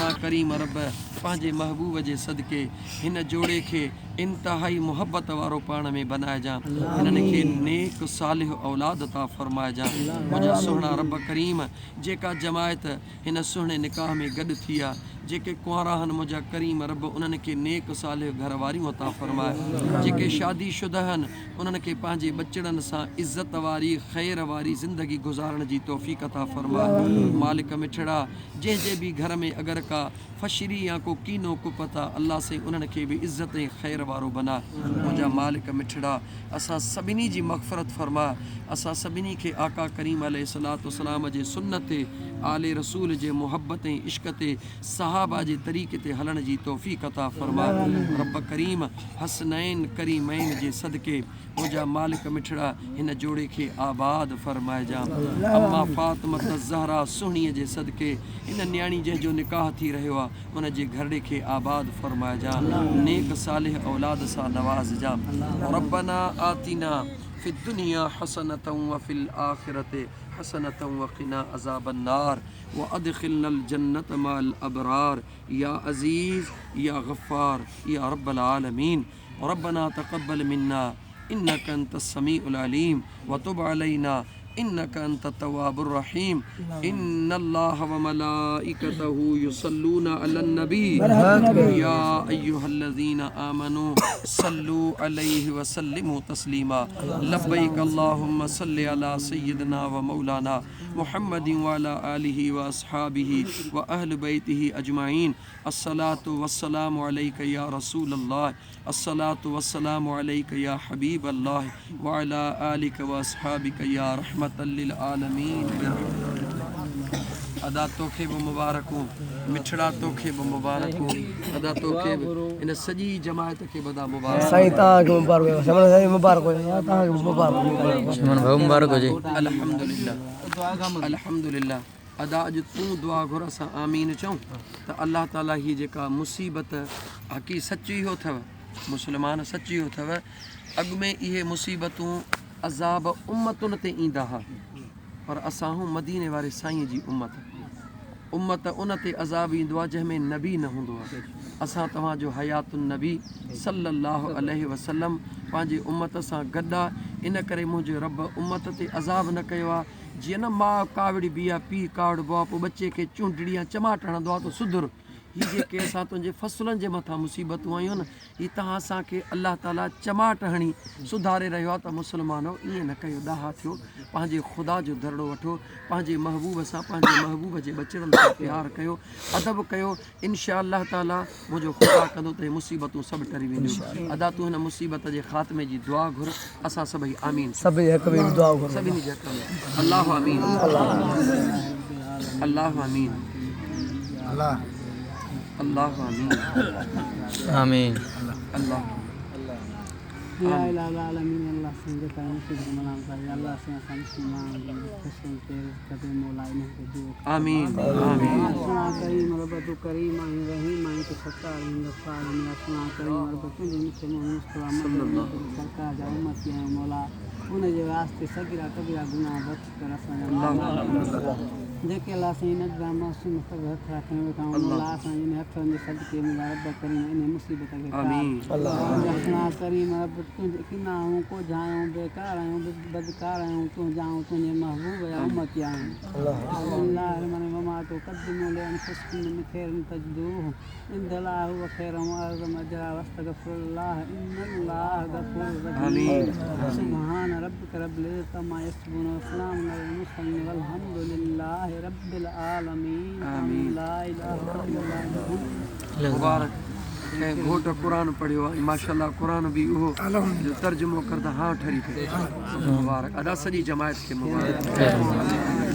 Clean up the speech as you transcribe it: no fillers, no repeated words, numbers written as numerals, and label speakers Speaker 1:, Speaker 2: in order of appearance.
Speaker 1: असां करीम रब पंहिंजे महबूब जे सदके हिन जोड़े खे इंतहाई मुहब्बत वारो पाण में बनाइजां, हिननि खे नेक सालिह औलाद अता फरमाइजां। मुंहिंजा सुहिणा रब करीम जेका जमायत हिन सुहिणे निकाह में गॾु थी आहे, जेके कुंवारा आहिनि मुंहिंजा करीम रब उन्हनि खे नेक सालिह घर वारियूं अता फरमाए, जेके शादी शुदा आहिनि उन्हनि खे पंहिंजे बचड़नि सां इज़त वारी ख़ैर वारी ज़िंदगी गुज़ारण जी तौफ़ीक़ अता फरमाए। मालिक मिठड़ा जंहिंजे बि घर में अगरि का फशरी या को कीनो कुपत आहे, अल्लाह से उन्हनि खे बि इज़त ऐं ख़ैर वारो बना। मुंहिंजा मालिक मिठड़ा असां सभिनी जी मग़फ़रत फरमा, असां सभिनी खे आका करीम अलैहिस्सलाम जे सुन्नत आले रसूल जे मुहब्बत ऐं इश्क़ ते सहाबा जे तरीक़े ते हलण जी तौफ़ीक़ अता फरमा। रब करीम हसनैन करीमैन जे सदके मुंहिंजा मालिक मिठड़ा हिन जोड़े खे आबाद फरमाइजां। अम्मा फ़ातिमा ज़हरा सुहिणीअ जे सदके हिन न्याणी जंहिंजो निकाह थी रहियो आहे उन जे घरड़े खे आबाद फरमाइजां, नेक सालिह औलाद सां नवाज़जां। रब्बना आतिना फ़िद दुनिया हसनतन व फ़िल आख़िरति हसनतन व क़िना अज़ाबन नार व अदखिलनल जन्नत मअल अबरार या अज़ीज़ या गफ़्फ़ार या रब्बल आलमीन। रब्बना तक़ब्बल मिन्ना इन्नका अंतस समीउल अलीम व तुब अलैना इन्नका अंतत तव्वाबुर रहीम। इन्नल्लाह व मलाइकतहु युसल्लूना अलन नबी या अय्युहल्लज़ीना आमनू सल्लू अलैहि व सल्लिमू तस्लीमा। लब्बैक अल्लाहुम्मा सल्लि अला सय्यिदना व मौलाना मुहम्मदिन व अला आलिहि व अस्हाबिहि व अहल बैतिहि अजमाइन। अस्सलातु वस्सलामु अलैका या रसूलल्लाह, अस्सलातु वस्सलामु अलैका या हबीबल्लाह व अला आलिका व अस्हाबिका या रहमतल लिल आलमीन। अदा तोखे बि मुबारक हो, मिठड़ा तोखे बि मुबारक हो, अदा तोखे बि इन सॼी जमायत खे बदा मुबारक।
Speaker 2: साईं तव्हांखे मुबारक हुजे, समन साईं मुबारक हुजे, तव्हांखे मुबारक हुजे,
Speaker 3: समन भाऊ मुबारक हुजे।
Speaker 1: अल्हम्दुलिल्लाह अल्हम्दुलिल्लाह। अदा अॼु तूं दुआ घुर असां आमीन चऊं त अल्लाह ताला ही जेका मुसीबत हक़ी सची हो अथव, मुस्लमान सची हो अथव, अॻु में इहे मुसीबतूं अज़ाब उम्मतुनि ते ईंदा हुआ, पर असां हूं मदीने वारे साईं जी उम्मत उन ते अज़ाब ईंदो आहे जंहिंमें नबी न हूंदो आहे। असां तव्हांजो हयातुन नबी सल्लल्लाहु अलैहि वसल्लम पंहिंजी उम्मत सां गॾु आहे, इन करे मुंहिंजो रब उम्मत ते अज़ाब न कयो आहे। जीअं न माउ कावड़ी बि आहे, पीउ कावड़बो आहे, पोइ बचे खे चूंडड़ी या चमाट हणंदो आहे त सुधुर। हीअ जेके असां तुंहिंजे फसलनि जे मथां मुसीबतूं आयूं न, हीअ तव्हां असांखे अल्लाह ताला चमाट हणी सुधारे रहियो आहे। त मुस्लमानो ईअं न कयो, ॾाहा थियो, पंहिंजे ख़ुदा जो दर्ड़ो वठो, पंहिंजे महबूब सां पंहिंजे महबूब जे बचड़नि सां प्यारु कयो, अदब कयो, इनशा अल्लाह ताला मुंहिंजो ख़ुदा कंदो त मुसीबतूं सभु टरी वेंदियूं। अदा तूं हिन मुसीबत जे ख़ात्मे जी दुआ घुर, असां सभई आमीन
Speaker 2: सभई हक़ में दुआ घुर,
Speaker 1: सभिनी जे हक़ में अल्लाह आमीन अल्लाह आमीन अल्लाह आमीन
Speaker 3: आमीन।
Speaker 1: अल्लाह
Speaker 4: या इलाही अल्लाह से जेका मुसीबत मनाम करे, अल्लाह से असां मुस्लमान फसल के कदे मौला इन्हें के दो
Speaker 1: आमीन आमीन।
Speaker 4: सुना करीम रब तू करीम आई रहीम आई तो सत्तार इन गफार मेरा सुना करीम रब तू जिनसे मुस्तफा सल्लल्लाहु सरकार जा उम्मत है मौला, उन जे वास्ते सगीरा कबीरा गुनाह बख्श कर असां जेके अल्लाह से इन ड्रामा सुन सब हथ रखने में काम मौला असां इन हथन जे सदके में रब करीम इन मुसीबत के
Speaker 1: आमीन
Speaker 4: अल्लाह सुना करीम रब तू किना हूं को जाऊं बेकार आऊं बदकार आऊं तू जाऊं तुझे महबूब या उम्मत आऊं। अल्लाह मन ममा तो कदम ले अनफुसकुम min khairin tajduhu indallahu wa khairan wa azama ajra wastaghfirullah innallaha ghafurur rahim। subhana rabbika rabbil izzati amma yasifun wa salamun alal mursalin walhamdulillahi rabbil alamin। आमीन ला इलाहा इल्लल्लाह।
Speaker 1: मुबारक ऐं घोट क़ुरान पढ़ियो आहे, माशाअल्लाह क़ुरान बि उहो जो तर्जुमो करदा हाँ ठरी पियो। मुबारक अदा सॼी जमायत खे मुबारक।